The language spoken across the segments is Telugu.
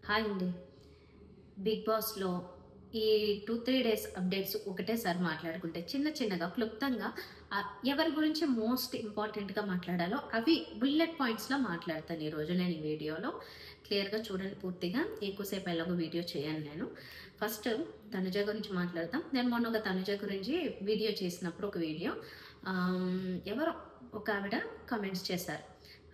హాయ్ అండి. బిగ్ బాస్లో ఈ 2-3 డేస్ అప్డేట్స్ ఒకటేసారి మాట్లాడుకుంటే చిన్నగా క్లుప్తంగా ఎవరి గురించి మోస్ట్ ఇంపార్టెంట్గా మాట్లాడాలో అవి బుల్లెట్ పాయింట్స్లో మాట్లాడతాను ఈరోజు నేను ఈ వీడియోలో. క్లియర్గా చూడండి, పూర్తిగా ఎక్కువసేపు ఎలాగో వీడియో చేయను నేను. ఫస్ట్ తనుజ గురించి మాట్లాడతాం. నేను మొన్న ఒక తనుజ గురించి వీడియో చేసినప్పుడు ఒక వీడియో ఎవరో ఒక ఆవిడ కమెంట్స్ చేశారు.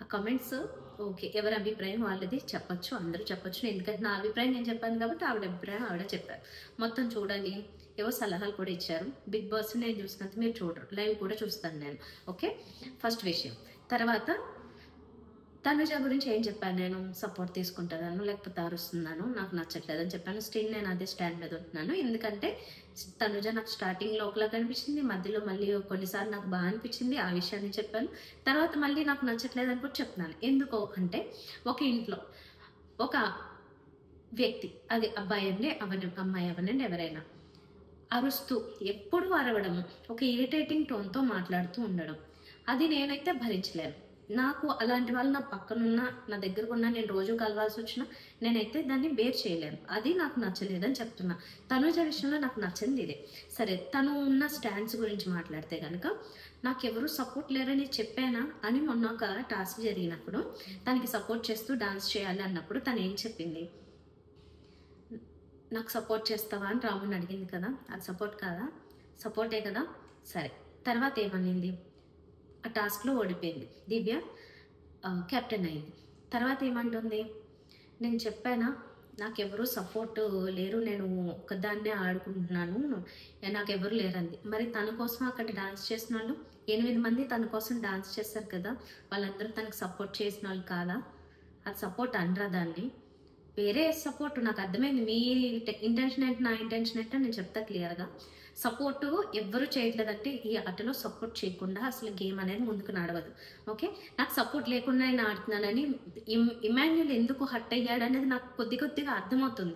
ఆ కమెంట్స్ ఓకే, ఎవరి అభిప్రాయం వాళ్ళది చెప్పచ్చు, అందరూ చెప్పచ్చు. ఎందుకంటే నా అభిప్రాయం నేను చెప్పాను కాబట్టి ఆవిడ అభిప్రాయం ఆవిడ చెప్పారు. మొత్తం చూడాలి, ఏవో సలహాలు కూడా ఇచ్చారు. బిగ్ బాస్ నేను చూసినంత మీరు చూడరు, లైవ్ కూడా చూస్తాను నేను. ఓకే, ఫస్ట్ విషయం. తర్వాత తనుజ గురించి ఏం చెప్పాను నేను? సపోర్ట్ తీసుకుంటాను లేకపోతే అరుస్తున్నాను, నాకు నచ్చట్లేదని చెప్పాను. స్టిల్ నేను అదే స్టాండ్ మీద ఉంటున్నాను. ఎందుకంటే తనుజ నాకు స్టార్టింగ్లో ఒకలా కనిపించింది, మధ్యలో మళ్ళీ కొన్నిసార్లు నాకు బాగా అనిపించింది, ఆ విషయాన్ని చెప్పాను. తర్వాత మళ్ళీ నాకు నచ్చట్లేదని కూడా చెప్తున్నాను. ఎందుకో అంటే ఒక ఇంట్లో ఒక వ్యక్తి, అది అబ్బాయి అండి అవని అమ్మాయి అవనండి ఎవరైనా, అరుస్తూ ఎప్పుడు అరవడం, ఒక ఇరిటేటింగ్ టోన్తో మాట్లాడుతూ ఉండడం, అది నేనైతే భరించలేను. నాకు అలాంటి వాళ్ళు నా పక్కనున్న, నా దగ్గరకు ఉన్న, నేను రోజు కలవాల్సి వచ్చినా నేనైతే దాన్ని బేర్ చేయలేను. అది నాకు నచ్చలేదని చెప్తున్నా. తనుజ విషయంలో నాకు నచ్చింది ఇదే. సరే, తను ఉన్న స్టాండ్స్ గురించి మాట్లాడితే కనుక, నాకెవరు సపోర్ట్ లేరని చెప్పానా అని మొన్న ఒక టాస్క్ జరిగినప్పుడు తనకి సపోర్ట్ చేస్తూ డాన్స్ చేయాలి అన్నప్పుడు తను ఏం చెప్పింది? నాకు సపోర్ట్ చేస్తావా అని రాముని అడిగింది కదా, అది సపోర్ట్ కాదా? సపోర్టే కదా. సరే, తర్వాత ఏమనింది? ఆ టాస్క్లో ఓడిపోయింది దివ్య, కెప్టెన్ అయింది. తర్వాత ఏమంటుంది? నేను చెప్పానా నాకెవరు సపోర్ట్ లేరు, నేను ఒక్కదాన్నే ఆడుకుంటున్నాను, నాకెవరు లేరంది. మరి తన కోసం అక్కడ డాన్స్ చేసిన వాళ్ళు 8 మంది తన కోసం డాన్స్ చేస్తారు కదా, వాళ్ళందరూ తనకు సపోర్ట్ చేసిన వాళ్ళు కాదా? అది సపోర్ట్ అనరా దాన్ని? వేరే సపోర్ట్ నాకు అర్థమైంది. మీ ఇంటెన్షన్ ఏంటి, నా ఇంటెన్షన్ ఏంటో నేను చెప్తా క్లియర్గా. సపోర్టు ఎవ్వరు చేయట్లేదంటే ఈ ఆటలో సపోర్ట్ చేయకుండా అసలు గేమ్ అనేది ముందుకు నడవదు. ఓకే, నాకు సపోర్ట్ లేకుండా నేను ఆడుతున్నానని ఇమాన్యుల్ ఎందుకు హర్ట్ అయ్యాడు అనేది నాకు కొద్దిగా అర్థమవుతుంది.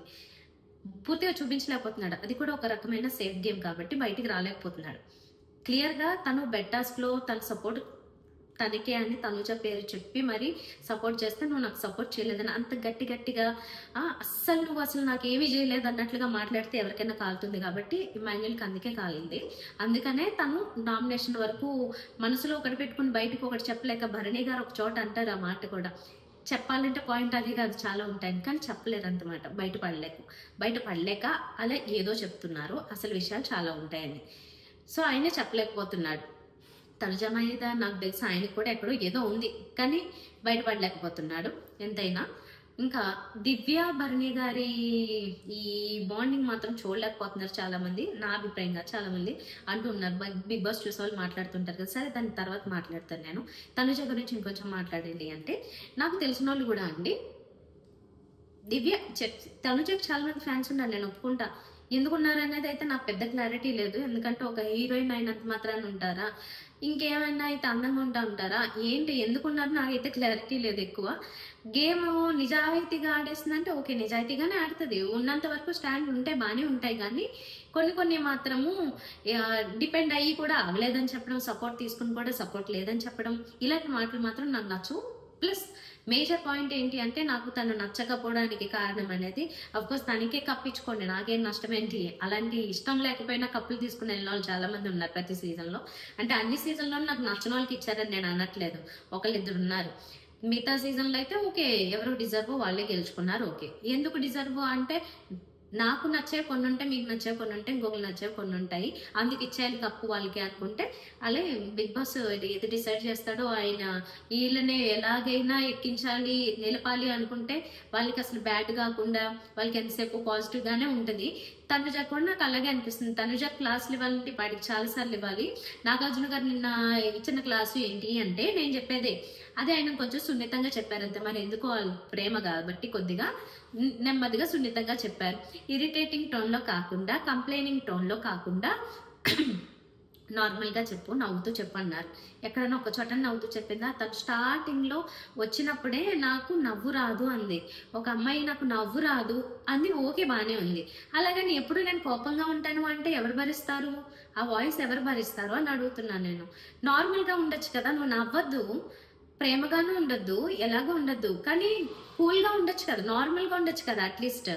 పూర్తిగా చూపించలేకపోతున్నాడు, అది కూడా ఒక రకమైన సేఫ్ గేమ్ కాబట్టి బయటికి రాలేకపోతున్నాడు. క్లియర్గా తను బెడ్ టాస్క్లో తన సపోర్ట్ తనకే అని తనుజ పేరు చెప్పి మరి సపోర్ట్ చేస్తే, నువ్వు నాకు సపోర్ట్ చేయలేదని అంత గట్టిగా నువ్వు అసలు నాకు ఏమీ చేయలేదు అన్నట్లుగా మాట్లాడితే ఎవరికైనా కాలుతుంది. కాబట్టి ఇమాన్యుల్కి అందుకే కాలింది. అందుకనే తను నామినేషన్ వరకు మనసులో ఒకటి పెట్టుకుని బయటకు ఒకటి చెప్పలేక, భరణి గారు ఒక చోట అంటారు ఆ మాట కూడా, చెప్పాలంటే పాయింట్ అది కాదు, చాలా ఉంటాయి కానీ చెప్పలేరు అంతమాట, బయటపడలేక అలా ఏదో చెప్తున్నారు, అసలు విషయాలు చాలా ఉంటాయని. సో ఆయనే చెప్పలేకపోతున్నాడు. తనుజ మీద నాకు తెలిసి ఆయనకు కూడా ఎక్కడో ఏదో ఉంది కానీ బయటపడలేకపోతున్నాడు ఎంతైనా. ఇంకా దివ్య భరణి గారి ఈ బాండింగ్ మాత్రం చూడలేకపోతున్నారు చాలామంది, నా అభిప్రాయంగా చాలామంది అంటున్నారు. బిగ్ బాస్ చూసే వాళ్ళు మాట్లాడుతుంటారు కదా. సరే, దాని తర్వాత మాట్లాడతాను నేను. తనుజ గురించి ఇంకొంచెం మాట్లాడండి అంటే, నాకు తెలిసిన వాళ్ళు కూడా అండి దివ్య తనుజకు చాలా మంది ఫ్యాన్స్ ఉన్నారు, నేను ఒప్పుకుంటా. ఎందుకున్నారు అనేది అయితే నాకు పెద్ద క్లారిటీ లేదు. ఎందుకంటే ఒక హీరోయిన్ అయినంత మాత్రాన్ని ఉంటారా, ఇంకేమైనా అయితే అందంగా ఉంటారా, ఏంటి ఎందుకున్నారు నాకైతే క్లారిటీ లేదు ఎక్కువ. గేమ్ నిజాయితీగా ఆడేస్తుందంటే ఓకే, నిజాయితీగానే ఆడుతుంది, ఉన్నంత వరకు స్టాండ్ ఉంటే బాగానే ఉంటాయి. కానీ కొన్ని మాత్రము డిపెండ్ అయ్యి కూడా అవ్వలేదని చెప్పడం, సపోర్ట్ తీసుకుని కూడా సపోర్ట్ లేదని చెప్పడం, ఇలాంటి మాటలు మాత్రం నాకు నచ్చవు. ప్లస్ మేజర్ పాయింట్ ఏంటి అంటే, నాకు తను నచ్చకపోవడానికి కారణం అనేది, అఫ్కోర్స్ తనకే కప్పించుకోండి, నాకేం నష్టం ఏంటి. అలాంటి ఇష్టం లేకపోయినా కప్పులు తీసుకుని వెళ్ళిన వాళ్ళు చాలా మంది ఉన్నారు ప్రతి సీజన్లో. అంటే అన్ని సీజన్లో నాకు నచ్చిన వాళ్ళకి ఇచ్చారని నేను అనట్లేదు, ఒకళ్ళిద్దరు ఉన్నారు. మిగతా సీజన్లో అయితే ఓకే, ఎవరు డిజర్వ్ వాళ్ళే గెలుచుకున్నారు. ఓకే, ఎందుకు డిజర్వ్ అంటే, నాకు నచ్చే కొన్ని ఉంటాయి, మీకు నచ్చే కొన్ని ఉంటాయి, ఇంకొకరు నచ్చే కొన్ని ఉంటాయి, అందుకు ఇచ్చేయాలి కప్పు వాళ్ళకి అనుకుంటే, అలాగే బిగ్ బాస్ ఏది డిసైడ్ చేస్తాడో ఆయన వీళ్ళని ఎలాగైనా ఎక్కించాలి నిలపాలి అనుకుంటే వాళ్ళకి అసలు బ్యాడ్ కాకుండా వాళ్ళకి ఎంతసేపు పాజిటివ్గానే ఉంటుంది. తనుజ కూడా నాకు అలాగే అనిపిస్తుంది. తనుజ క్లాసులు ఇవ్వాలంటే వాటికి చాలాసార్లు ఇవ్వాలి. నాగార్జున గారు నిన్న ఇచ్చిన క్లాసు ఏంటి అంటే, నేను చెప్పేదే అదే ఆయన కొంచెం సున్నితంగా చెప్పారంతే. మరి ఎందుకో వాళ్ళు ప్రేమ కాబట్టి కొద్దిగా నెమ్మదిగా సున్నితంగా చెప్పారు. ఇరిటేటింగ్ టోన్లో కాకుండా, కంప్లైనింగ్ టోన్లో కాకుండా నార్మల్గా చెప్పు, నవ్వుతూ చెప్పు అన్నారు. ఎక్కడైనా ఒక చోట నవ్వుతూ చెప్పిందా? తను స్టార్టింగ్లో వచ్చినప్పుడే నాకు నవ్వు రాదు అంది. ఒక అమ్మాయి నాకు నవ్వు రాదు అంది, ఓకే బాగానే ఉంది. అలాగని ఎప్పుడు నేను కోపంగా ఉంటాను అంటే ఎవరు భరిస్తారు? ఆ వాయిస్ ఎవరు భరిస్తారు అని అడుగుతున్నాను నేను. నార్మల్గా ఉండొచ్చు కదా, నువ్వు నవ్వద్దు, ప్రేమగాను ఉండొద్దు, ఎలాగో ఉండొద్దు. కానీ కూల్‌గా ఉండొచ్చు కదా! నార్మల్‌గా ఉండొచ్చు కదా అట్‌లీస్ట్.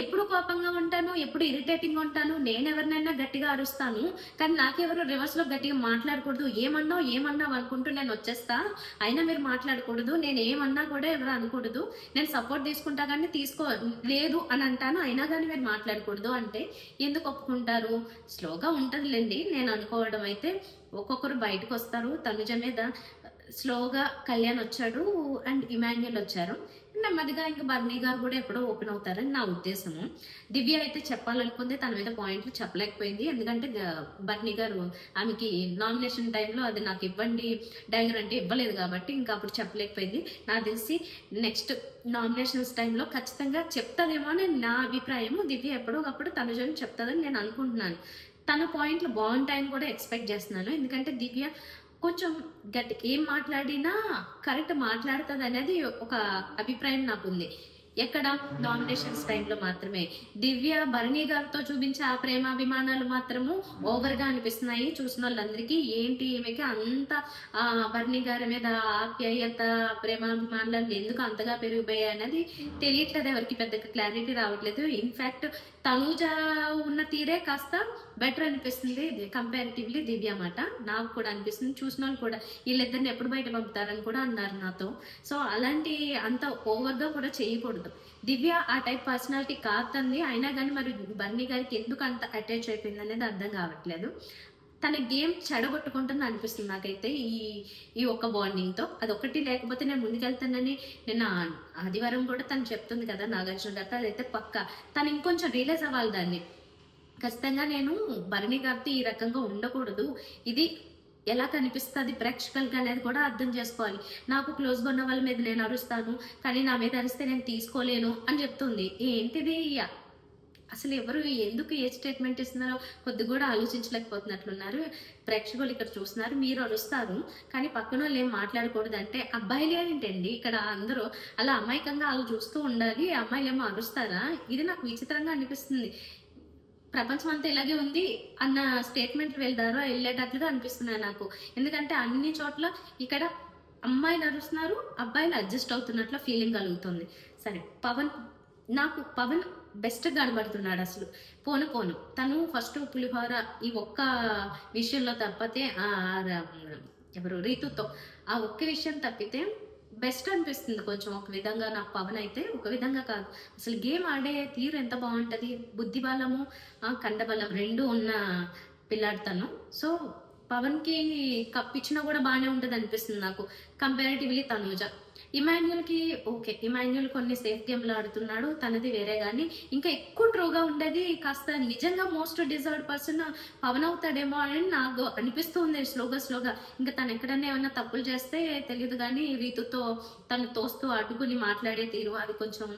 ఎప్పుడు కోపంగా ఉంటాను, ఎప్పుడు ఇరిటేటింగ్‌గా ఉంటాను. నేనెవరినైనా గట్టిగా అరుస్తాను. కానీ నాకెవరు రివర్స్‌లో గట్టిగా మాట్లాడకూడదు. ఏమన్నావు, ఏమన్నావు అనుకుంటూ నేనొచ్చేస్తా. అయినా మీరు మాట్లాడకూడదు. నేనేమన్నా కూడా ఎవరు అనకూడదు. నేను సపోర్ట్ తీసుకుంటా గానీ లేదు అని అంటాను. అయినా గానీ మీరు మాట్లాడకూడదు అంటే ఎందుకు ఒప్పుకుంటారు? స్లోగా ఉంటదిలెండి నేను అనుకోవడం అయితే. ఒక్కొక్కరు బయటకొస్తారు. తనుజ మీద స్లోగా కళ్యాణ్ వచ్చాడు అండ్ ఇమాన్యుయల్ వచ్చారు. నెమ్మదిగా ఇంక బర్నీ గారు కూడా ఎప్పుడో ఓపెన్ అవుతారని నా ఉద్దేశము. దివ్య అయితే చెప్పాలనుకుంది, తన మీద పాయింట్లు చెప్పలేకపోయింది. ఎందుకంటే బర్నీ గారు ఆమెకి నామినేషన్ టైంలో అది నాకు ఇవ్వండి డైగర్ అంటే ఇవ్వలేదు కాబట్టి ఇంకా అప్పుడు చెప్పలేకపోయింది. నాకు తెలిసి నెక్స్ట్ నామినేషన్స్ టైంలో ఖచ్చితంగా చెప్తాదేమో అని నా అభిప్రాయము. దివ్య ఎప్పుడో ఒకప్పుడు తనుజని చెప్తాదని నేను అనుకుంటున్నాను. తన పాయింట్లు బాగుంటాయని కూడా ఎక్స్పెక్ట్ చేస్తున్నాను. ఎందుకంటే దివ్య కొంచెం ఏం మాట్లాడినా కరెక్ట్ మాట్లాడుతుంది అనేది ఒక అభిప్రాయం నాకుంది. ఎక్కడ నామినేషన్స్ టైంలో మాత్రమే. దివ్య భరణి గారితో చూపించే ఆ ప్రేమాభిమానాలు మాత్రము ఓవర్గా అనిపిస్తున్నాయి చూసిన వాళ్ళందరికీ. ఏంటి ఈమెకి అంత భరణి గారి మీద ఆప్యాయత, ప్రేమాభిమానాలు ఎందుకు అంతగా పెరిగిపోయాయి అనేది తెలియట్లేదు, ఎవరికి పెద్దగా క్లారిటీ రావట్లేదు. ఇన్ఫాక్ట్ తనూజ ఉన్న తీరే కాస్త బెటర్ అనిపిస్తుంది కంపారిటివ్లీ దివ్య మాట. నాకు కూడా అనిపిస్తుంది. చూసిన వాళ్ళు కూడా వీళ్ళిద్దరిని ఎప్పుడు బయట పంపుతారని కూడా అన్నారు నాతో. సో అలాంటి అంత ఓవర్గా కూడా చేయకూడదు. దివ్య ఆ టైప్ పర్సనాలిటీ కాదండి. అయినా కానీ మరి బన్నీ గారికి ఎందుకు అంత అటాచ్ అయిపోయింది అనేది అర్థం కావట్లేదు. తన గేమ్ చెడగొట్టుకుంటుంది అనిపిస్తుంది నాకైతే ఈ ఒక్క బాండింగ్తో. అదొకటి లేకపోతే నేను ముందుకెళ్తానని నిన్న ఆదివారం కూడా తను చెప్తుంది కదా నాగార్జున గారితో, అదైతే పక్క. తను ఇంకొంచెం రియలైజ్ అవ్వాలి దాన్ని. ఖచ్చితంగా నేను భరణి గారితో ఈ రకంగా ఉండకూడదు, ఇది ఎలా కనిపిస్తుంది ప్రేక్షకులకి అనేది కూడా అర్థం చేసుకోవాలి. నాకు క్లోజ్గా ఉన్న వాళ్ళ మీద నేను అరుస్తాను, కానీ నా మీద అరిస్తే నేను తీసుకోలేను అని చెప్తుంది. ఏంటిది అసలు ఎవరు ఎందుకు ఏ స్టేట్మెంట్ ఇస్తున్నారో కొద్ది కూడా ఆలోచించలేకపోతున్నట్లున్నారు. ప్రేక్షకులు ఇక్కడ చూస్తున్నారు, మీరు అరుస్తారు కానీ పక్కన వాళ్ళు ఏం మాట్లాడకూడదు అంటే అబ్బాయిలు ఏంటండి ఇక్కడ అందరూ అలా అమాయకంగా వాళ్ళు చూస్తూ ఉండాలి, అమ్మాయిలు ఏమో అరుస్తారా? ఇది నాకు విచిత్రంగా అనిపిస్తుంది. ప్రపంచం అంతా ఇలాగే ఉంది అన్న స్టేట్మెంట్ వెళ్ళేటట్లుగా అనిపిస్తున్నాయి నాకు. ఎందుకంటే అన్ని చోట్ల ఇక్కడ అమ్మాయిలు అరుస్తున్నారు, అబ్బాయిలు అడ్జస్ట్ అవుతున్నట్లు ఫీలింగ్ కలుగుతుంది. సరే, నాకు పవన్ బెస్ట్ కనబడుతున్నాడు అసలు. పోను తను ఫస్ట్ పులిహోర ఈ ఒక్క విషయంలో తప్పితే ఎవరు రీతుతో ఆ ఒక్క విషయం తప్పితే బెస్ట్ అనిపిస్తుంది కొంచెం ఒక విధంగా నాకు పవన్ అయితే. ఒక విధంగా కాదు, అసలు గేమ్ ఆడే తీరు ఎంత బాగుంటుంది. బుద్ధి బలము కండబలం రెండు ఉన్న పిల్లాడతాను. సో పవన్కి కప్పిచ్చినా కూడా బాగానే ఉంటుంది అనిపిస్తుంది నాకు కంపారిటివ్లీ తనూజ. ఇమాన్యుల్కి ఓకే, ఇమాన్యుల్ కొన్ని సేఫ్ గేమ్లు ఆడుతున్నాడు, తనది వేరే. కానీ ఇంకా ఎక్కువ ట్రూగా ఉండేది కాస్త నిజంగా మోస్ట్ డిజర్వ్డ్ పర్సన్ పవన్ అవుతాడేమో అని నాకు అనిపిస్తుంది స్లోగా. ఇంకా తను ఎక్కడన్నా ఏమైనా తప్పులు చేస్తే తెలియదు కానీ రీతుతో తను తోస్తూ అడ్డుకుని మాట్లాడే తీరు అది కొంచెం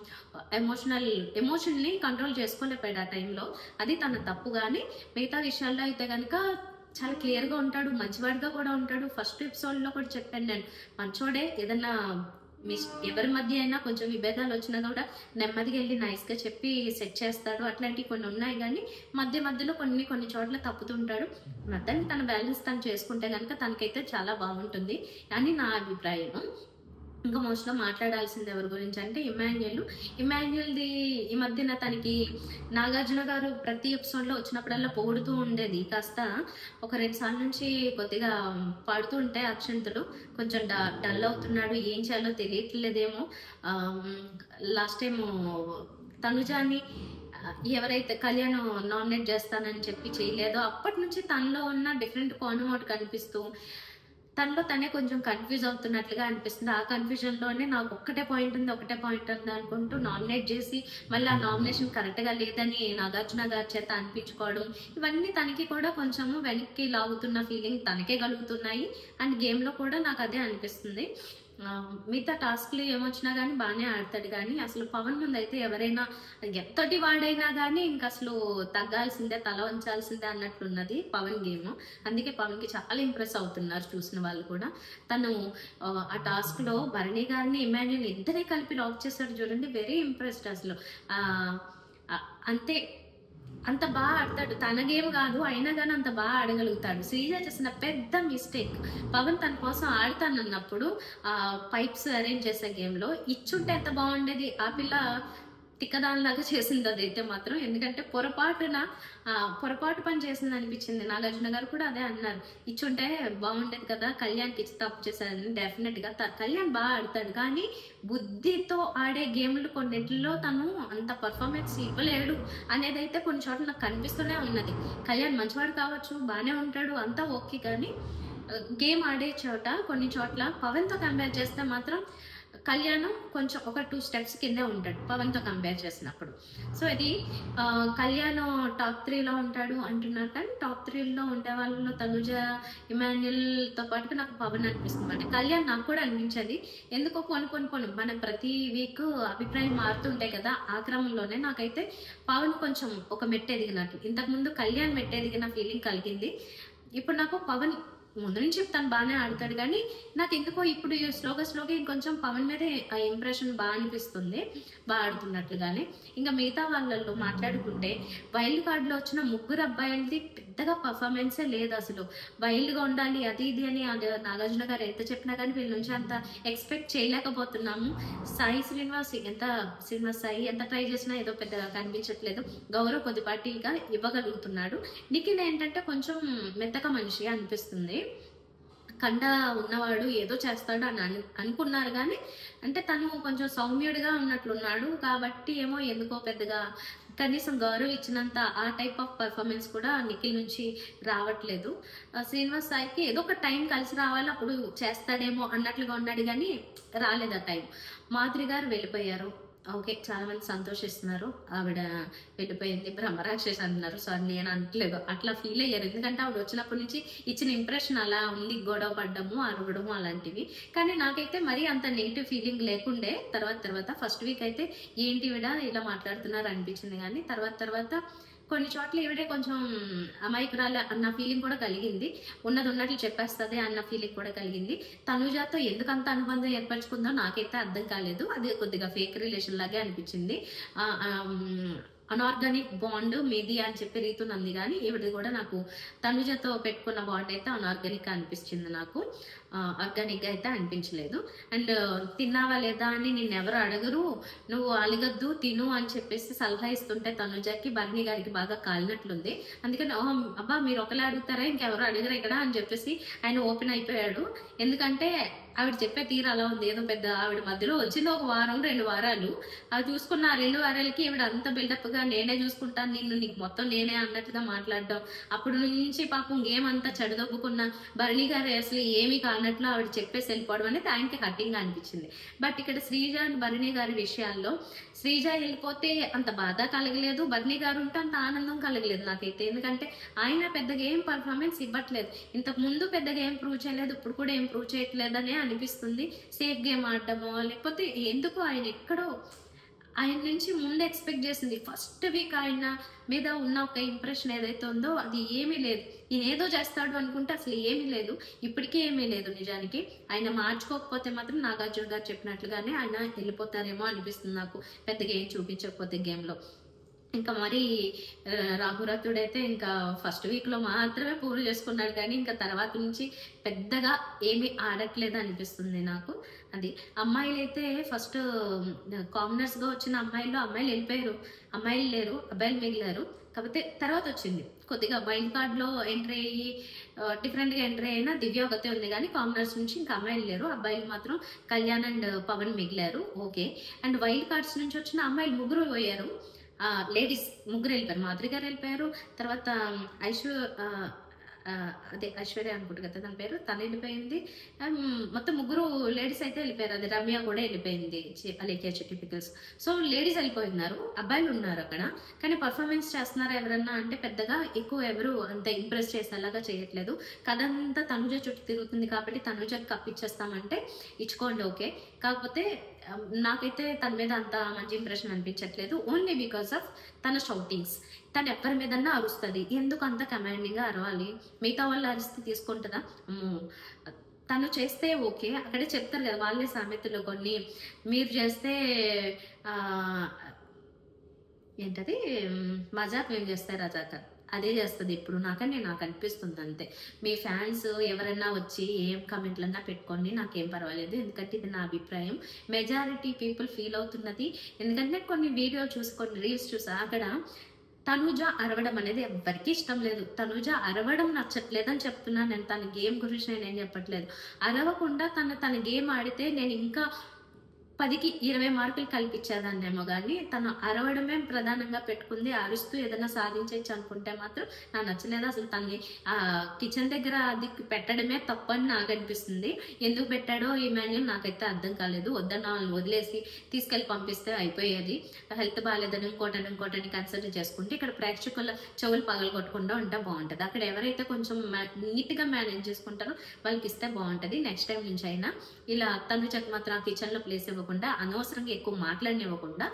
ఎమోషన్ని కంట్రోల్ చేసుకోలేకపోయాడు ఆ టైంలో. అది తన తప్పు. కానీ మిగతా విషయాల్లో అయితే కనుక చాలా క్లియర్గా ఉంటాడు, మంచివాడిగా కూడా ఉంటాడు. ఫస్ట్ ఎపిసోడ్లో కూడా చెప్పాను నేను, మంచోడే. ఏదన్నా ఎవరి మధ్య అయినా కొంచెం విభేదాలు వచ్చినా కూడా నెమ్మదిగా వెళ్ళి నైస్గా చెప్పి సెట్ చేస్తాడు. అట్లాంటివి కొన్ని ఉన్నాయి కానీ మధ్యలో కొన్ని చోట్ల తప్పుతుంటాడు. మొత్తాన్ని తన బ్యాలెన్స్ తను చేసుకుంటే కనుక తనకైతే చాలా బాగుంటుంది అని నా అభిప్రాయం. ఇంకా మోస్ట్గా మాట్లాడాల్సింది ఎవరి గురించి అంటే ఇమాన్యుయల్ది ఈ మధ్యన తనకి నాగార్జున గారు ప్రతి ఎపిసోడ్లో వచ్చినప్పుడల్లా పొగుడుతూ ఉండేది. కాస్త ఒక 2 సార్లు నుంచి కొద్దిగా పాడుతూ ఉంటాయి అక్షంతలు. కొంచెం డల్ అవుతున్నాడు, ఏం చేయాలో తెలియట్లేదేమో. లాస్ట్ టైం తనుజాని ఎవరైతే కళ్యాణ్ నామినేట్ చేస్తానని చెప్పి చేయలేదో అప్పటి నుంచి తనలో ఉన్న డిఫరెంట్ కోణం ఒకటి కనిపిస్తూ తనలో తనే కొంచెం కన్ఫ్యూజ్ అవుతున్నట్లుగా అనిపిస్తుంది. ఆ కన్ఫ్యూజన్లోనే నాకు ఒకటే పాయింట్ ఉంది అనుకుంటూ నామినేట్ చేసి మళ్ళీ ఆ నామినేషన్ కరెక్ట్గా లేదని నాగార్జున గారి చేత అనిపించుకోవడం, ఇవన్నీ తనకి కూడా కొంచెము వెనక్కి లాగుతున్న ఫీలింగ్ తనకే కలుగుతున్నాయి. అండ్ గేమ్లో కూడా నాకు అదే అనిపిస్తుంది. మిగతా టాస్క్లు ఏమొచ్చినా కానీ బాగానే ఆడతాడు. కానీ అసలు పవన్ ముందు అయితే ఎవరైనా ఎంతటి వాడైనా కానీ ఇంకా అసలు తగ్గాల్సిందే, తల వంచాల్సిందే అన్నట్లున్నది పవన్ గేమ్. అందుకే పవన్కి చాలా ఇంప్రెస్ అవుతున్నారు చూసిన వాళ్ళు కూడా. తను ఆ టాస్క్లో భరణి గారిని ఇమాన్యుల్ ఇద్దరే కలిపి లాక్ చేశాడు చూడండి, వెరీ ఇంప్రెస్డ్ అసలు. అంతే అంత బాగా ఆడతాడు. తన గేమ్ కాదు అయినా కానీ అంత బాగా ఆడగలుగుతాడు. శ్రీజ చేసిన పెద్ద మిస్టేక్, పవన్ తన కోసం ఆడతానన్నప్పుడు పైప్స్ అరేంజ్ చేసే గేమ్లో ఇచ్చుంటే ఎంత బాగుండేది. ఆ పిల్ల తిక్కదానిలాగా చేసింది అదైతే మాత్రం. ఎందుకంటే పొరపాటు పని చేసింది అనిపించింది. నాగార్జున గారు కూడా అదే అన్నారు, ఇచ్చుంటే బాగుండేది కదా, కళ్యాణ్కి ఇచ్చి తప్పు చేశారని. డెఫినెట్గా కళ్యాణ్ బాగా ఆడతాడు, కానీ బుద్ధితో ఆడే గేమ్లు కొన్నింటిలో తను అంత పర్ఫార్మెన్స్ ఇవ్వలేడు అనేది అయితే కొన్ని చోట్ల నాకు కనిపిస్తూనే ఉన్నది. కళ్యాణ్ మంచివాడు కావచ్చు, బాగానే ఉంటాడు, అంతా ఓకే, కానీ గేమ్ ఆడే చోట కొన్ని చోట్ల పవన్తో కంపేర్ చేస్తే మాత్రం కళ్యాణ్ కొంచెం ఒక 2 స్టెప్స్ కిందే ఉంటాడు పవన్తో కంపేర్ చేసినప్పుడు. సో ఇది కళ్యాణ్ టాప్ 3లో ఉంటాడు అంటున్నారు, కానీ టాప్ 3లో ఉండే వాళ్ళలో తనుజ, ఇమాన్యుల్తో పాటుగా నాకు పవన్ అనిపిస్తుంది. అంటే కళ్యాణ్ నాకు కూడా అనిపించేది. ఎందుకో కొన్ని మనం ప్రతి వీక్ అభిప్రాయం మారుతుంటాయి కదా, ఆ క్రమంలోనే నాకైతే పవన్ కొంచెం ఒక మెట్టు ఎదిగినట్టు. ఇంతకుముందు కళ్యాణ్ మెట్టు ఎదిగిన ఫీలింగ్ కలిగింది. ఇప్పుడు నాకు పవన్ ముందు నుంచి తను బాగానే ఆడతాడు, కానీ నాకు ఎందుకో ఇప్పుడు స్లోగా ఇంకొంచెం పవన్ మీదే ఆ ఇంప్రెషన్ బాగా అనిపిస్తుంది, బాగా ఆడుతున్నట్లుగానే. ఇంకా మిగతా వాళ్ళల్లో మాట్లాడుకుంటే వైల్డ్ కార్డ్లో వచ్చిన 3 అబ్బాయిలది పెద్దగా పర్ఫార్మెన్సే లేదు అసలు. వైల్డ్గా ఉండాలి అది ఇది అని నాగార్జున గారు ఎంత చెప్పినా కానీ వీళ్ళ నుంచి అంత ఎక్స్పెక్ట్ చేయలేకపోతున్నాము. శ్రీనివాస్ ఎంత ట్రై చేసినా ఏదో పెద్దగా కనిపించట్లేదు. గౌరవ్ కొద్దిపాటిగా ఇవ్వగలుగుతున్నాడు. నిఖిల్ ఏంటంటే కొంచెం మెత్తక మనిషి అనిపిస్తుంది. కండ ఉన్నవాడు ఏదో చేస్తాడు అని అనుకున్నారు, కానీ అంటే తను కొంచెం సౌమ్యుడిగా ఉన్నట్లున్నాడు కాబట్టి ఏమో ఎందుకో పెద్దగా కనీసం గౌరవ్ ఇచ్చినంత ఆ టైప్ ఆఫ్ పర్ఫార్మెన్స్ కూడా నిఖిల్ నుంచి రావట్లేదు. శ్రీనివాస్ సాయికి ఏదో ఒక టైం కలిసి రావాలి, అప్పుడు చేస్తాడేమో అన్నట్లుగా ఉన్నాడు, కానీ రాలేదు ఆ టైం. మాధురి గారు వెళ్ళిపోయారు, ఓకే, చాలా మంది సంతోషిస్తున్నారు, ఆవిడ వెళ్ళిపోయింది, బ్రహ్మరాక్షసి అంటున్నారు. సారీ, నేను అనట్లేదు, అట్లా ఫీల్ అయ్యారు. ఎందుకంటే ఆవిడ వచ్చినప్పటి నుంచి ఇచ్చిన ఇంప్రెషన్ అలా ఉంది, గొడవ పడ్డము, అరవడము అలాంటివి. కానీ నాకైతే మరీ అంత నెగిటివ్ ఫీలింగ్ లేకుండే. తర్వాత ఫస్ట్ వీక్ అయితే ఏంటి ఈవిడ ఇలా మాట్లాడుతున్నారు అనిపించింది, కానీ తర్వాత కొన్ని చోట్ల ఈవిడే కొంచెం అమాయకురాలు అన్న ఫీలింగ్ కూడా కలిగింది. ఉన్నది ఉన్నట్లు చెప్పేస్తుంది అన్న ఫీలింగ్ కూడా కలిగింది. తనుజాతో ఎందుకంత అనుబంధం ఏర్పరచుకుందో నాకైతే అర్థం కాలేదు. అది కొద్దిగా ఫేక్ రిలేషన్ లాగే అనిపించింది. అనార్గానిక్ బాండ్ మీది అని చెప్పి రీతునంది, కానీ ఈవిడ కూడా నాకు తనుజతో పెట్టుకున్న బాండ్ అయితే అనార్గానిక్ అనిపించింది. నాకు ఆర్గానిక్గా అయితే అనిపించలేదు. అండ్ తిన్నావా లేదా అని నిన్నెవరు అడగరు, నువ్వు అలిగద్దు తిను అని చెప్పేసి సలహా ఇస్తుంటే తనుజకి భరణి గారికి బాగా కాలినట్లుంది. అందుకని అబ్బా మీరు ఒకలే అడుగుతారా, ఇంకెవరు అడగరు ఇక్కడ అని చెప్పేసి ఆయన ఓపెన్ అయిపోయాడు. ఎందుకంటే ఆవిడ చెప్పే తీరు అలా ఉంది, ఏదో పెద్ద ఆవిడ మధ్యలో వచ్చింది 1 వారం 2 వారాలు. అవి చూసుకున్న ఆ 2 వారాలకి ఈవిడ అంత బిల్డప్గా నేనే చూసుకుంటాను నీకు మొత్తం నేనే అన్నట్టుగా మాట్లాడడం. అప్పుడు నుంచి పాపం గేమ్ అంతా చెడదొబ్బుకున్న భరణి గారు అసలు ఏమీ కానట్లు ఆవిడ చెప్పేసి వెళ్ళిపోవడం అనేది ఆయనకి హట్టింగ్ అనిపించింది. బట్ ఇక్కడ శ్రీజ అండ్ భరణి గారి విషయాల్లో శ్రీజ వెళ్ళిపోతే అంత బాధ కలగలేదు, భరణి గారు ఉంటే అంత ఆనందం కలగలేదు నాకైతే. ఎందుకంటే ఆయన పెద్దగా ఏం పర్ఫార్మెన్స్ ఇవ్వట్లేదు, ఇంతకు ముందు పెద్దగా ఏం ప్రూవ్ చేయలేదు, ఇప్పుడు కూడా ఏం ప్రూవ్ చేయట్లేదనే అనిపిస్తుంది. సేఫ్ గేమ్ ఆడటమో లేకపోతే ఎందుకు ఆయన ఎక్కడో ఆయన నుంచి ముందు ఎక్స్పెక్ట్ చేసింది. ఫస్ట్ వీక్ ఆయన మీద ఉన్న ఒక ఇంప్రెషన్ ఏదైతే ఉందో అది ఏమీ లేదు. ఈయన ఏదో చేస్తాడు అనుకుంటే అసలు ఏమీ లేదు, ఇప్పటికీ ఏమీ లేదు. నిజానికి ఆయన మార్చుకోకపోతే మాత్రం నాగార్జున గారు చెప్పినట్లుగానే ఆయన వెళ్ళిపోతారేమో అనిపిస్తుంది నాకు, పెద్దగా ఏం చూపించకపోతే గేమ్లో. ఇంకా మరి రాఘురథుడైతే ఇంకా ఫస్ట్ వీక్లో మాత్రమే పూర్తి చేసుకున్నాడు, కానీ ఇంకా తర్వాత నుంచి పెద్దగా ఏమీ ఆడట్లేదు అనిపిస్తుంది నాకు. అది అమ్మాయిలు అయితే ఫస్ట్ కామనర్స్గా వచ్చిన అమ్మాయిలు వెళ్ళిపోయారు, అమ్మాయిలు లేరు, అబ్బాయిలు మిగిలారు. కాకపోతే తర్వాత వచ్చింది కొద్దిగా వైల్డ్ కార్డ్లో ఎంట్రీ అయ్యి డిఫరెంట్గా ఎంట్రీ అయినా దివ్య ఒకతే ఉంది, కానీ కామనర్స్ నుంచి ఇంకా అమ్మాయిలు లేరు, అబ్బాయిలు మాత్రం కళ్యాణ్ అండ్ పవన్ మిగిలారు. ఓకే, అండ్ వైల్డ్ కార్డ్స్ నుంచి వచ్చిన అమ్మాయిలు 3 పోయారు, లేడీస్ 3 వెళ్ళిపోయారు. మాధురి గారు వెళ్ళిపోయారు, తర్వాత ఐశ్వర్య అనుకుంటు కదా తన పేరు, తను వెళ్ళిపోయింది. మొత్తం 3 లేడీస్ అయితే వెళ్ళిపోయారు. అది రమ్య కూడా వెళ్ళిపోయింది, అలేఖ్య టిపికల్స్. సో లేడీస్ వెళ్ళిపోయినారు, అబ్బాయిలు ఉన్నారు అక్కడ. కానీ పర్ఫార్మెన్స్ చేస్తున్నారు ఎవరన్నా అంటే పెద్దగా ఎక్కువ ఎవరు అంత ఇంప్రెస్ చేసేలాగా చేయట్లేదు. కథ అంతా తనుజ చుట్టూ తిరుగుతుంది కాబట్టి తనుజకి కప్పిచ్చేస్తామంటే ఇచ్చుకోండి, ఓకే. కాకపోతే నాకైతే తన మీద అంత మంచి ఇంప్రెషన్ అనిపించట్లేదు, ఓన్లీ బికాస్ ఆఫ్ తన షౌటింగ్స్. తను ఎవరి మీదన్నా అరుస్తుంది, ఎందుకు అంత కమాండింగ్గా అరవాలి? మిగతా వాళ్ళు అరిస్తే తీసుకుంటుందా? తను చేస్తే ఓకే, అక్కడే చెప్తారు కదా వాళ్ళే సామెతలు కొన్ని, మీరు చేస్తే ఏంటది మజాక్ ఏం చేస్తారు రజాకర్ అదే చేస్తుంది ఇప్పుడు నాకని నాకు అనిపిస్తుంది అంతే. మీ ఫ్యాన్స్ ఎవరైనా వచ్చి ఏం కమెంట్లన్నా పెట్టుకోండి, నాకేం పర్వాలేదు. ఎందుకంటే ఇది నా అభిప్రాయం. మెజారిటీ పీపుల్ ఫీల్ అవుతున్నది. ఎందుకంటే కొన్ని వీడియోలు చూసి కొన్ని రీల్స్ చూసా, అక్కడ తనూజ అరవడం అనేది ఎవరికి ఇష్టం లేదు. తనూజ అరవడం నచ్చట్లేదు అని చెప్తున్నాను నేను. తన గేమ్ గురించి నేనేం చెప్పట్లేదు. అరవకుండా తన గేమ్ ఆడితే నేను ఇంకా 10కి 20 మార్కులు కల్పించేదాన్నేమో కానీ తను అరవడమే ప్రధానంగా పెట్టుకుంది. అరుస్తూ ఏదైనా సాధించవచ్చు అనుకుంటే మాత్రం నాకు నచ్చలేదు. అసలు తనని కిచెన్ దగ్గర అది పెట్టడమే తప్పని నాకు అనిపిస్తుంది. ఎందుకు పెట్టాడో ఈ మాన్యుల్ నాకైతే అర్థం కాలేదు. వద్దన్న వాళ్ళని వదిలేసి తీసుకెళ్ళి పంపిస్తే అయిపోయేది. హెల్త్ బాగాలేదని ఇంకోటని కన్సల్ట్ చేసుకుంటే ఇక్కడ ప్రేక్షకుల చెవులు పగలు కొట్టకుండా ఉంటే బాగుంటుంది. అక్కడ ఎవరైతే కొంచెం నీట్గా మేనేజ్ చేసుకుంటారో వాళ్ళకి ఇస్తే బాగుంటుంది. నెక్స్ట్ టైం నుంచి అయినా ఇలా తనుజకు మాత్రం కిచెన్లో ప్లేస్ ఇవ్వకుండా, అనవసరంగా ఎక్కువ మాట్లాడనివ్వకుండా,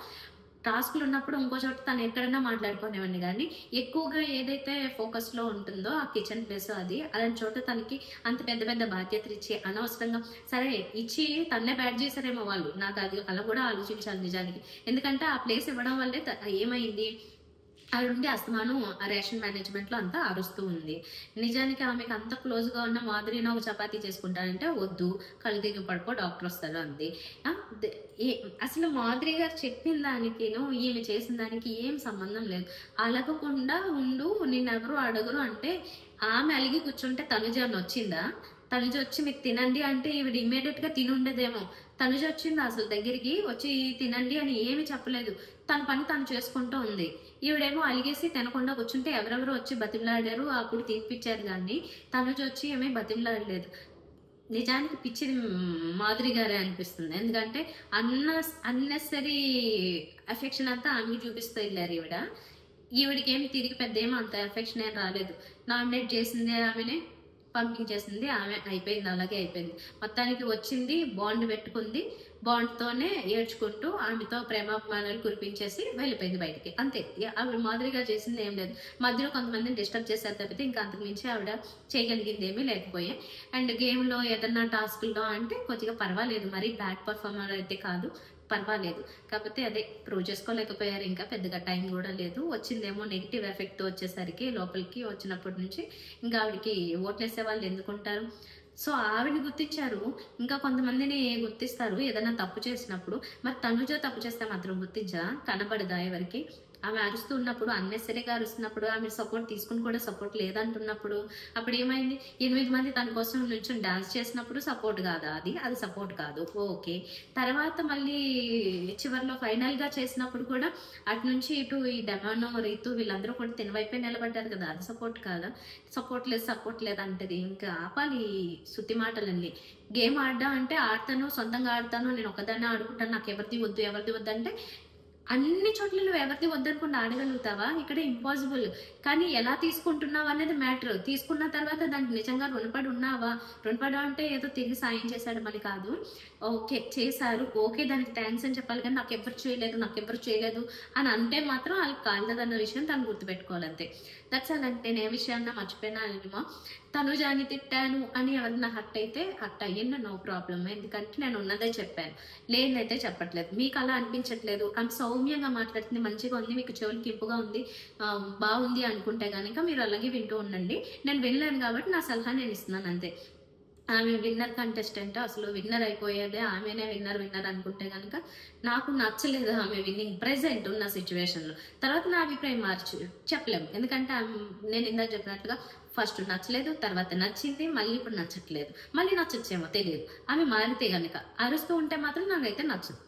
టాస్క్లు ఉన్నప్పుడు ఇంకో చోట తను ఎక్కడైనా మాట్లాడుకునేవాడిని కానీ ఎక్కువగా ఏదైతే ఫోకస్లో ఉంటుందో ఆ కిచెన్ ప్లేస్ అలాంటి చోట తనకి అంత పెద్ద పెద్ద బాధ్యతలు ఇచ్చి అనవసరంగా సరే ఇచ్చి తన్నే బ్యాడ్ చేశారేమో వాళ్ళు. నాకు అది అలా కూడా ఆలోచించాలి నిజానికి. ఎందుకంటే ఆ ప్లేస్ ఇవ్వడం వల్లే ఏమైంది, ఆవిడ ఉండి అస్తమానం ఆ రేషన్ మేనేజ్మెంట్లో అంతా అరుస్తూ ఉంది. నిజానికి ఆమెకు అంత క్లోజ్గా ఉన్న మాధురిని ఒక చపాతీ చేసుకుంటానంటే వద్దు, కళ్ళు తిరిగి పడుకో, డాక్టర్ వస్తారు అంది. అసలు మాధురి గారు చెప్పిన దానికిను ఈమె చేసిన దానికి ఏం సంబంధం లేదు. అలగకుండా ఉండు, నిన్నెవరు అడగరు అంటే ఆమె అలిగి కూర్చుంటే తనుజ వచ్చిందా? తనుజ వచ్చి మీకు తినండి అంటే ఈవిడ ఇమ్మీడియట్గా తిని ఉండదేమో. తనుజ వచ్చింది అసలు దగ్గరికి వచ్చి తినండి అని ఏమి చెప్పలేదు. తన పని తను చేసుకుంటూ ఉంది. ఈవిడేమో అలిగేసి తినకుండా కూర్చుంటే ఎవరెవరు వచ్చి బతిమలాడారు, అప్పుడు తీర్పిచ్చారు. కానీ తనుజ వచ్చి ఏమీ బతిమలాడలేదు. నిజానికి పిచ్చిది మాధురి గారే అనిపిస్తుంది. ఎందుకంటే అన్నెసరీ అఫెక్షన్ అంతా ఆమె చూపిస్తూ వెళ్ళారు. ఈవిడికి ఏమి తిరిగి పెద్ద ఏమో అంత అఫెక్షన్ ఏం రాలేదు. నామినేట్ చేసింది ఆమెనే, పంపించేసింది ఆమె, అయిపోయింది. అలాగే అయిపోయింది. మొత్తానికి వచ్చింది, బాండ్ పెట్టుకుంది, బాండ్తోనే ఏడ్చుకుంటూ ఆమెతో ప్రేమాభిమానాలు కురిపించేసి వెళ్ళిపోయింది బయటికి. అంతే. ఆవిడ మాదిరిగా చేసింది ఏం లేదు. మధ్యలో కొంతమందిని డిస్టర్బ్ చేశారు తప్పితే ఇంకా అంతకుమించి ఆవిడ చేయగలిగింది ఏమీ లేకపోయే. అండ్ గేమ్లో ఏదన్నా టాస్క్లో అంటే కొద్దిగా పర్వాలేదు, మరీ బ్యాడ్ పర్ఫార్మర్ అయితే కాదు, పర్వాలేదు. కాకపోతే అదే ప్రూవ్ చేసుకోలేకపోయారు. ఇంకా పెద్దగా టైం కూడా లేదు. వచ్చిందేమో నెగిటివ్ ఎఫెక్ట్ వచ్చేసరికి లోపలికి వచ్చినప్పటి నుంచి ఇంకా ఆవిడకి ఓట్లేసే వాళ్ళు ఎందుకుంటారు. సో ఆవిడని గుర్తించారు, ఇంకా కొంతమందిని గుర్తిస్తారు ఏదైనా తప్పు చేసినప్పుడు. మరి తనుజ తప్పు చేస్తే మాత్రం గుర్తించా, కనబడదా ఎవరికి? ఆమె అరుస్తూ ఉన్నప్పుడు, అన్నెసరీగా అరుస్తున్నప్పుడు, ఆమె సపోర్ట్ తీసుకుని కూడా సపోర్ట్ లేదంటున్నప్పుడు అప్పుడు ఏమైంది? 8 మంది తన కోసం నుంచొని డాన్స్ చేసినప్పుడు సపోర్ట్ కాదా? అది సపోర్ట్ కాదు, ఓకే. తర్వాత మళ్ళీ చివరిలో ఫైనల్గా చేసినప్పుడు కూడా అటు నుంచి ఇటు ఈ డెమానో, రీతు వీళ్ళందరూ కూడా తిన వైపే నిలబడ్డారు కదా, అది సపోర్ట్ కాదా? సపోర్ట్ లేదు అంటది. ఇంకా ఆపాలి సుత్తి మాటలన్నీ. గేమ్ ఆడ్డా అంటే ఆడతాను, సొంతంగా ఆడతాను, నేను ఒకదాన్ని ఆడుకుంటాను, నాకు ఎవరిది వద్దు అంటే అన్ని చోట్ల నువ్వు ఎవరిది వద్దనుకుండా ఆడగలుగుతావా? ఇక్కడ ఇంపాసిబుల్. కానీ ఎలా తీసుకుంటున్నావు అనేది మ్యాటర్. తీసుకున్న తర్వాత దానికి నిజంగా రుణపడి అంటే ఏదో తిరిగి సాయం చేశాడు అని కాదు. ఓకే చేశారు, ఓకే దానికి థ్యాంక్స్ అని చెప్పాలి. కానీ నాకు ఎవరు చేయలేదు అని అంటే మాత్రం వాళ్ళకి కాలేదన్న విషయం తను గుర్తుపెట్టుకోవాలంతే. దట్స్ అలా. నేను ఏ విషయాన్ని మర్చిపోయినా అనేమో, తనుజాని తిట్టాను అని ఎవరైనా హర్ట్ అయితే హర్ట్ అయ్యింది, నో ప్రాబ్లమ్. ఎందుకంటే నేను ఉన్నదే చెప్పాను, లేదైతే చెప్పట్లేదు. మీకు అలా అనిపించట్లేదు, ఆమె సౌమ్యంగా మాట్లాడుతుంది, మంచిగా ఉంది, మీకు చెవులకి ఇంపుగా ఉంది, బాగుంది అనుకుంటే కనుక మీరు అలాగే వింటూ ఉండండి. నేను వినలేను కాబట్టి నా సలహా నేను ఇస్తున్నాను అంతే. ఆమె విన్నర్ కంటెస్టెంట్, అసలు విన్నర్ అయిపోయేదే ఆమెనే విన్నర్ అనుకుంటే కనుక నాకు నచ్చలేదు ఆమె విన్నింగ్ ప్రెసెంట్ ఉన్న సిచ్యువేషన్లో. తర్వాత నా అభిప్రాయం చెప్పలేము. ఎందుకంటే నేను ఇందాక చెప్పినట్లుగా ఫస్ట్ నచ్చలేదు, తర్వాత నచ్చింది, మళ్ళీ ఇప్పుడు నచ్చట్లేదు, మళ్ళీ నచ్చొచ్చేమో తెలియదు. ఆమె మారితే కనుక అరుస్తూ ఉంటే మాత్రం నాకైతే నచ్చదు.